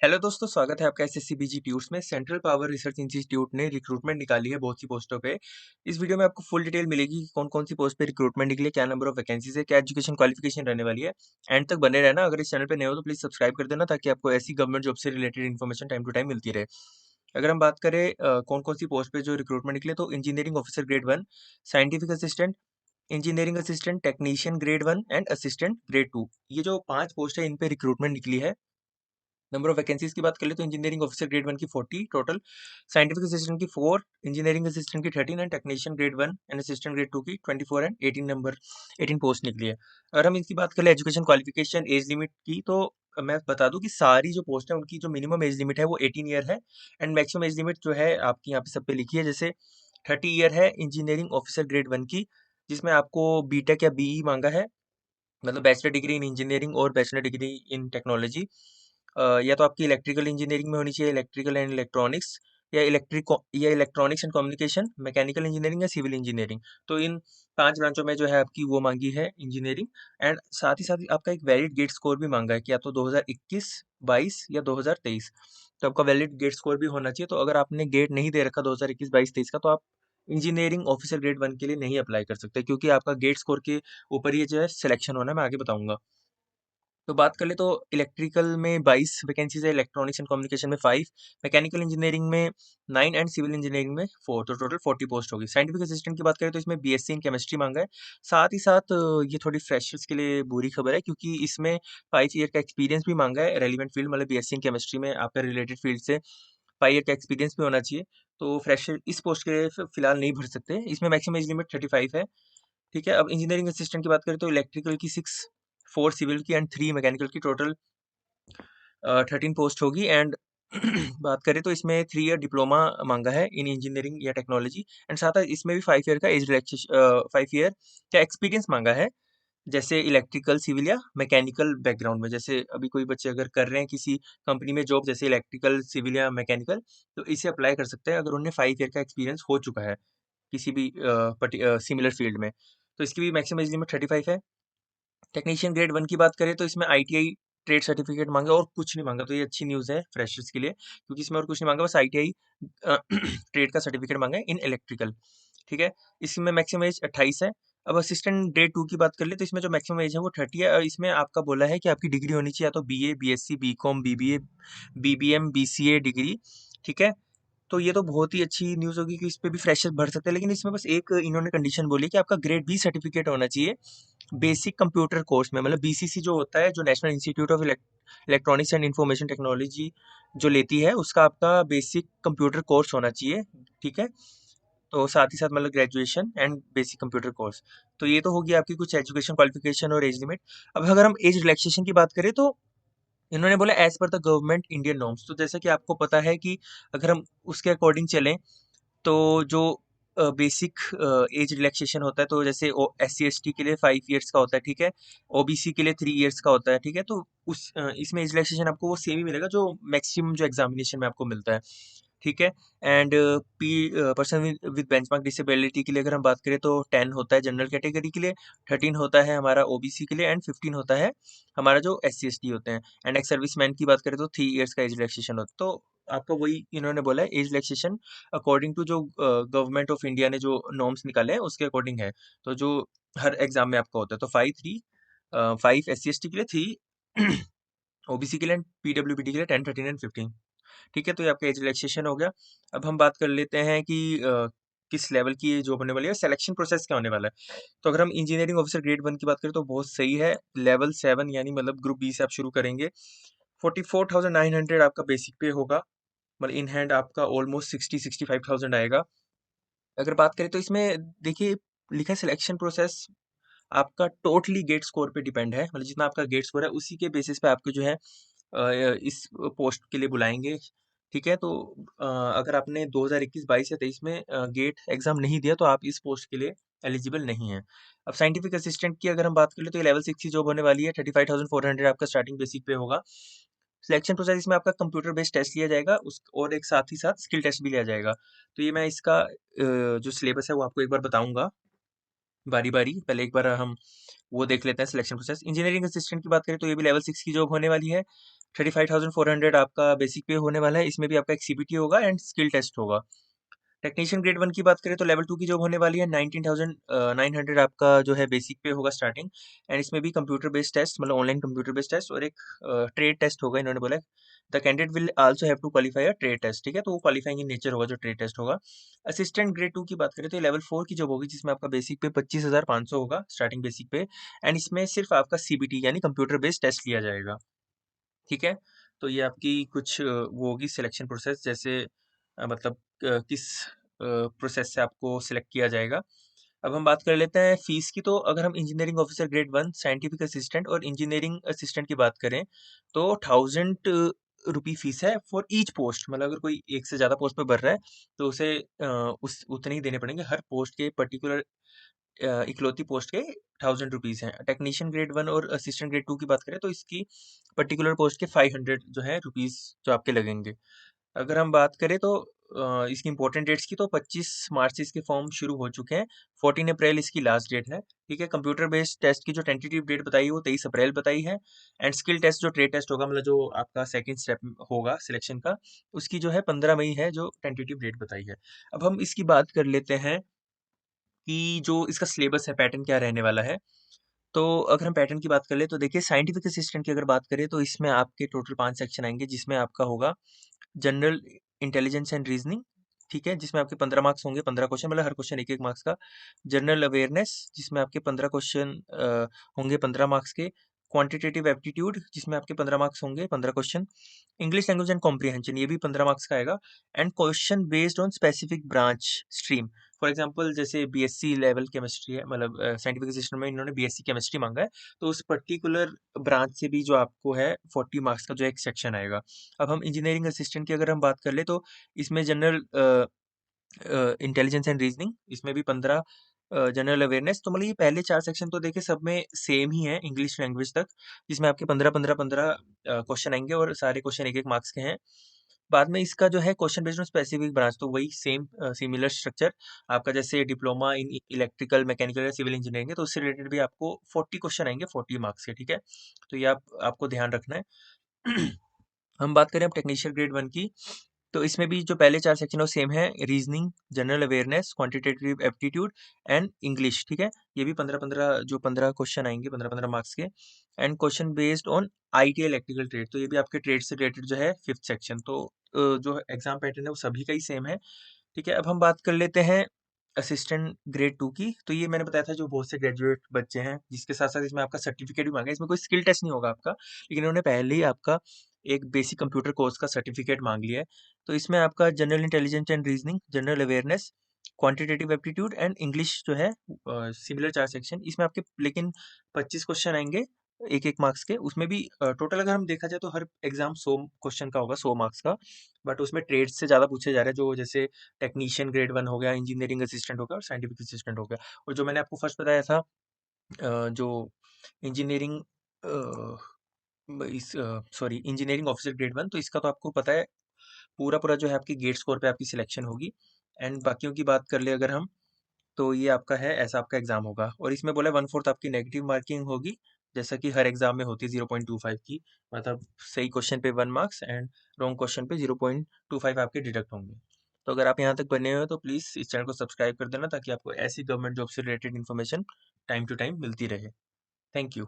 Hello दोस्तों, स्वागत है आपका एसएससी बीजी ट्यूट्स में। सेंट्रल पावर रिसर्च इंस्टीट्यूट ने रिक्रूटमेंट निकाली है बहुत सी पोस्टों पे। इस वीडियो में आपको फुल डिटेल मिलेगी कि कौन कौन सी पोस्ट पे रिक्रूटमेंट निकली है, क्या नंबर ऑफ वैकेंसीज है, क्या एजुकेशन क्वालिफिकेशन रहने वाली है। एंड तक बने रहना। अगर इस चैनल पे नए हो तो प्लीज सब्सक्राइब कर देना, ताकि आपको ऐसी गवर्नमेंट जॉब से related information time to time मिलती रहे। अगर हम बात करें कौन कौन सी पोस्ट पे जो रिक्रूटमेंट निकले, तो engineering officer grade 1, scientific assistant, engineering assistant, technician grade 1 and assistant grade 2। ये जो 5 पोस्ट है इन पे रिक्रूटमेंट निकली है। नंबर ऑफ वैकेंसीज की बात कर ले तो इंजीनियरिंग ऑफिसर ग्रेड 1 की 40 टोटल, साइंटिफिक असिस्टेंट की 4, इंजीनियरिंग असिस्टेंट की 13 and technician grade 1 and assistant grade 2 की 24 एंड 18 पोस्ट निकली है। अगर हम इसकी बात कर ले एजुकेशन क्वालिफिकेशन एज लिमिट की, तो मैं बता दूं कि सारी जो पोस्ट है उनकी जो मिनिमम एज लिमिट है वो 18 ईयर है। एंड मैक्सिमम एज लिमिट जो है आपकी यहाँ पे सब पे लिखी है। जैसे 30 ईयर है इंजीनियरिंग ऑफिसर ग्रेड 1 की, जिसमें आपको बीटेक या बीई मांगा है, मतलब बैचलर डिग्री इन इंजीनियरिंग और बैचलर डिग्री इन टेक्नोलॉजी। या तो आपकी इलेक्ट्रिकल इंजीनियरिंग में होनी चाहिए, इलेक्ट्रिकल एंड इलेक्ट्रॉनिक्स, या electronics and communication, mechanical engineering या सिविल इंजीनियरिंग। तो इन 5 ब्रांचों में जो है आपकी वो मांगी है इंजीनियरिंग। एंड साथ ही साथ आपका एक वैलिड गेट स्कोर भी मांगा है कि या तो 2021, 22 या 2023। तो आपका वैलिड गेट स्कोर भी होना चाहिए। तो अगर आपने गेट नहीं दे रखा 2021, 22, 23 का, तो आप इंजीनियरिंग ऑफिसर ग्रेड 1 के लिए नहीं अप्लाई कर सकते, क्योंकि आपका गेट स्कोर के ऊपर ये जो है सिलेक्शन होना है। मैं आगे बताऊंगा। तो बात कर ले तो इलेक्ट्रिकल में 22 वैकेंसीज है, इलेक्ट्रॉनिक्स एंड कम्युनिकेशन में 5, मैकेनिकल इंजीनियरिंग में 9 एंड सिविल इंजीनियरिंग में 4। तो टोटल 40 पोस्ट होगी। साइंटिफिक असिस्टेंट की बात करें तो इसमें बीएससी इन केमिस्ट्री मांगा है। साथ ही साथ ये थोड़ी फ्रेशर्स के लिए बुरी खबर है, क्योंकि इसमें 5 ईयर का एक्सपीरियंस भी मांगा है रेलिवेंट फील्ड, मतलब बीएससी इन केमिस्ट्री में आपका रिलेटेड फील्ड से 5 ईयर का एक्सपीरियंस भी होना चाहिए। तो फ्रेशर इस पोस्ट के लिए फिलहाल नहीं भर सकते। इसमें मैक्सिमम एज लिमिट 35 है। ठीक है। अब इंजीनियरिंग असिस्टेंट की बात करें तो इलेक्ट्रिकल की 6, 4 सिविल की एंड 3 मैकेनिकल की, टोटल 13 पोस्ट होगी। एंड बात करें तो इसमें 3 ईयर डिप्लोमा मांगा है इन इंजीनियरिंग या टेक्नोलॉजी। एंड साथ ही इसमें भी 5 ईयर का एज रिलैक्सेशन, 5 ईयर का एक्सपीरियंस मांगा है, जैसे इलेक्ट्रिकल, सिविल या मैकेनिकल बैकग्राउंड में। जैसे अभी कोई बच्चे अगर कर रहे हैं किसी कंपनी में जॉब, जैसे इलेक्ट्रिकल, सिविल या मैकेनिकल, तो इसे अप्लाई कर सकते हैं अगर उन्हें 5 ईयर का एक्सपीरियंस हो चुका है किसी भी सिमिलर फील्ड में। तो इसकी भी मैक्सिमम एज लिमिट 35 है। टेक्नीशियन ग्रेड 1 की बात करें तो इसमें आईटीआई ट्रेड सर्टिफिकेट मांगा और कुछ नहीं मांगा। तो ये अच्छी न्यूज़ है फ्रेशर्स के लिए, क्योंकि इसमें और कुछ नहीं मांगा, बस आईटीआई ट्रेड का सर्टिफिकेट मांगा है इन इलेक्ट्रिकल। ठीक है। इसमें मैक्सिमम एज 28 है। अब असिस्टेंट ग्रेड 2 की बात कर ले तो इसमें जो मैक्सिमम एज है वो 30 है। और इसमें आपका बोला है कि आपकी डिग्री होनी चाहिए या तो BA, BSc, BCom, BBA, BBM, BCA degree. ठीक है। तो ये तो बहुत ही अच्छी न्यूज़ होगी कि इस पे भी फ्रेशर्स भर सकते हैं, लेकिन इसमें बस एक इन्होंने कंडीशन बोली है कि आपका ग्रेड बी सर्टिफिकेट होना चाहिए बेसिक कंप्यूटर कोर्स में, मतलब बीसीसी जो होता है, जो national institute of electronics and information technology जो लेती है, उसका आपका बेसिक कंप्यूटर कोर्स होना चाहिए। ठीक है। तो साथ ही साथ मतलब graduation and basic computer course. तो ये तो होगी आपकी कुछ एजुकेशन क्वालिफिकेशन और एज लिमिट। अब अगर हम एज रिलैक्सेशन की बात करें तो इन्होंने बोला as per the government Indian norms. तो जैसा कि आपको पता है कि अगर हम उसके अकॉर्डिंग चलें, तो जो बेसिक एज रिलैक्सेशन होता है, तो जैसे एस सी एस टी के लिए 5 ईयर्स का होता है। ठीक है। ओबीसी के लिए 3 ईयर्स का होता है। ठीक है। तो इसमें एज रिलैक्सेशन आपको वो सेम ही मिलेगा जो मैक्सिमम जो एग्जामिनेशन में आपको मिलता है। ठीक है। And P person with benchmark disability के लिए अगर हम बात करें तो 10 होता है जनरल कैटेगरी के लिए, 13 होता है हमारा ओबीसी के लिए, एंड 15 होता है हमारा जो एस सी एस टी होते हैं। एंड एक्स सर्विस मैन की बात करें तो 3 ईयर्स का एज रिलैक्सेशन होता है। तो आपका वही इन्होंने बोला है, एज रिलैक्सेशन अकॉर्डिंग टू जो गवर्नमेंट ऑफ इंडिया ने जो नॉर्म्स निकाले हैं उसके अकॉर्डिंग है। तो जो हर एग्जाम में आपका होता है, तो 5 एस सी एस टी के लिए, 3 ओबीसी के लिए, पीडब्ल्यूबीडी के लिए 10, 13 एंड 15। ठीक है। तो ये आपका एज रिलैक्सेशन हो गया। अब हम बात कर लेते हैं कि किस लेवल की ये जॉब होने वाली है, सिलेक्शन प्रोसेस क्या होने वाला है। तो अगर हम इंजीनियरिंग ऑफिसर ग्रेड 1 की बात करें तो बहुत सही है। लेवल 7 यानी मतलब ग्रुप बी से आप शुरू करेंगे। 44,900 आपका बेसिक पे होगा, मतलब इन हैंड आपका ऑलमोस्ट 60-65,000 आएगा। अगर बात करें तो इसमें देखिए लिखा है सिलेक्शन प्रोसेस आपका टोटली गेट स्कोर पे डिपेंड है, मतलब जितना आपका गेट स्कोर है उसी के बेसिस पे आपको जो है इस पोस्ट के लिए बुलाएंगे। ठीक है। तो अगर आपने 2021, 22 या 23 में गेट एग्जाम नहीं दिया तो आप इस पोस्ट के लिए एलिजिबल नहीं है। अब साइंटिफिक असिस्टेंट की अगर हम बात करें तो ये लेवल 6 की जॉब होने वाली है। 35,400 आपका स्टार्टिंग बेसिक पे होगा। सिलेक्शन प्रोसेस इसमें आपका कंप्यूटर बेस्ड टेस्ट लिया जाएगा, उस और एक साथ ही साथ स्किल टेस्ट भी लिया जाएगा। तो ये मैं इसका जो सिलेबस है वो आपको एक बार बताऊंगा। बारी-बारी पहले एक बार हम वो देख लेते हैं सिलेक्शन प्रोसेस। इंजीनियरिंग असिस्टेंट की बात करें तो ये भी लेवल 6 की जॉब होने वाली है। 35,400 आपका बेसिक पे होने वाला है। इसमें भी आपका एक सीबीटी होगा एंड स्किल टेस्ट होगा। टेक्नीशियन ग्रेड 1 की बात करें तो लेवल 2 की जॉब होने वाली है। 19,900 आपका जो है बेसिक पे होगा स्टार्टिंग एंड इसमें भी कंप्यूटर बेस्ड टेस्ट मतलब ऑनलाइन कंप्यूटर बेस्ड टेस्ट और एक ट्रेड टेस्ट होगा। इन्होंने बोला the candidate will also have to qualify a trade test, ठीक है, तो वो क्वालिफाइंग इन नेचर होगा जो ट्रेड टेस्ट होगा। असिस्टेंट ग्रेड 2 की बात करें तो ये लेवल 4 की जॉब होगी जिसमें आपका बेसिक पे 25,500 होगा स्टार्टिंग बेसिक पे एंड इसमें सिर्फ आपका सीबीटी यानी कंप्यूटर बेस्ड टेस्ट लिया जाएगा, ठीक है। तो ये आपकी कुछ वो होगी सिलेक्शन प्रोसेस, जैसे मतलब किस प्रोसेस से आपको सिलेक्ट किया जाएगा। अब हम बात कर लेते हैं फीस की। तो अगर हम engineering officer grade 1 scientific assistant और इंजीनियरिंग असिस्टेंट की बात करें तो 1,000 रुपी फीस है फॉर ईच पोस्ट। मतलब अगर कोई एक से ज़्यादा पोस्ट पे भर रहा है तो उसे उस उतने ही देने पड़ेंगे हर पोस्ट के पर्टिकुलर इकलौती पोस्ट के 1,000 रुपीज़ हैं। टेक्नीशियन ग्रेड 1 और असिस्टेंट ग्रेड 2 की बात करें तो इसकी पर्टिकुलर पोस्ट के 500 जो है रुपीज़ जो आपके लगेंगे। अगर हम बात करें तो इसकी इंपॉर्टेंट डेट्स की तो 25 मार्च से इसके फॉर्म शुरू हो चुके हैं। 14 अप्रैल इसकी लास्ट डेट है, ठीक है। कंप्यूटर बेस्ड टेस्ट की जो टेंटेटिव डेट बताई है वो 23 अप्रैल बताई है एंड स्किल टेस्ट जो ट्रेड टेस्ट होगा मतलब जो आपका सेकंड स्टेप होगा सिलेक्शन का, उसकी जो है 15 मई है जो टेंटेटिव डेट बताई है। अब हम इसकी बात कर लेते हैं कि जो इसका सिलेबस है, पैटर्न क्या रहने वाला है। तो अगर हम पैटर्न की बात कर ले तो देखिए साइंटिफिक असिस्टेंट की अगर बात करें तो इसमें आपके टोटल 5 सेक्शन आएंगे जिसमें आपका होगा जनरल इंटेलिजेंस एंड रीजनिंग, ठीक है, जिसमें आपके 15 मार्क्स होंगे, 15 क्वेश्चन मतलब हर क्वेश्चन एक एक मार्क्स का। जनरल अवेयरनेस जिसमें आपके 15 क्वेश्चन होंगे 15 मार्क्स के। क्वांटिटेटिव एप्टीट्यूड जिसमें आपके 15 मार्क्स होंगे 15 question. English language and comprehension ये भी 15 मार्क्स का आएगा and question based on specific branch stream. For example जैसे बीएससी लेवल केमिस्ट्री है, मतलब साइंटिफिक असिस्टेंट में इन्होंने बीएससी केमिस्ट्री मांगा है तो उस पर्टिकुलर ब्रांच से भी जो आपको है 40 मार्क्स का जो एक सेक्शन आएगा। अब हम इंजीनियरिंग असिस्टेंट की अगर हम बात कर ले तो इसमें जनरल इंटेलिजेंस एंड रीजनिंग इसमें भी 15, जनरल अवेयरनेस। तो मतलब ये पहले 4 सेक्शन तो देखिए सब में सेम ही है इंग्लिश लैंग्वेज तक, जिसमें आपके 15 क्वेश्चन आएंगे और सारे क्वेश्चन एक एक मार्क्स के हैं। बाद में इसका जो है question based on specific branch तो वही सेम सिमिलर स्ट्रक्चर आपका जैसे डिप्लोमा इन इलेक्ट्रिकल मैकेनिकल या सिविल इंजीनियरिंग है तो उससे रिलेटेड भी आपको 40 क्वेश्चन आएंगे 40 मार्क्स के, ठीक है। तो ये आपको ध्यान रखना है। हम बात करें अब टेक्नीशियन ग्रेड 1 की तो इसमें भी जो पहले 4 सेक्शन है वो सेम है, reasoning, general awareness, quantitative aptitude and English, ठीक है। ये भी 15-15 जो 15 क्वेश्चन आएंगे 15-15 मार्क्स के and question based on IT electrical trade तो ये भी आपके ट्रेड से रिलेटेड जो है 5th सेक्शन। तो जो एग्जाम पैटर्न है वो सभी का ही सेम है, ठीक है। अब हम बात कर लेते हैं असिस्टेंट ग्रेड 2 की। तो ये मैंने बताया था जो बहुत से ग्रेजुएट बच्चे हैं जिसके साथ-साथ इसमें आपका सर्टिफिकेट भी माँगा है। इसमें कोई स्किल टेस्ट नहीं होगा आपका, लेकिन इन्होंने पहले ही आपका एक बेसिक कंप्यूटर कोर्स का सर्टिफिकेट माँग लिया है। तो इसमें आपका general intelligence and reasoning, general awareness, quantitative aptitude and English जो है सिमिलर 4 सेक्शन इसमें आपके लेकिन 25 क्वेश्चन आएँगे, एक-एक मार्क्स के। उसमें भी टोटल अगर हम देखा जाए तो हर एग्ज़ाम 100 क्वेश्चन का होगा, 100 मार्क्स का। बट उसमें ट्रेड्स से ज़्यादा पूछे जा रहे हैं जो जैसे टेक्नीशियन ग्रेड 1 हो गया, इंजीनियरिंग असिस्टेंट हो गया और साइंटिफिक असिस्टेंट हो गया। और जो मैंने आपको फर्स्ट बताया था जो इंजीनियरिंग अ, सॉरी इंजीनियरिंग ऑफिसर ग्रेड 1 तो इसका तो आपको पता है पूरा-पूरा जो है आपकी गेट स्कोर पे आपकी सिलेक्शन होगी एंड बाकियों की बात कर ले अगर हम तो ये आपका है ऐसा आपका एग्जाम होगा और इसमें बोला 1/4 आपकी नेगेटिव मार्किंग होगी जैसा कि हर एग्जाम में होती है 0.25 की, मतलब सही क्वेश्चन पे 1 मार्क्स एंड रॉन्ग क्वेश्चन पे 0.25 आपके डिडक्ट होंगे। तो अगर आप यहाँ तक बने हुए हो तो प्लीज़ इस चैनल को सब्सक्राइब कर देना ताकि आपको ऐसी गवर्नमेंट जॉब से related information time to time मिलती रहे। Thank you.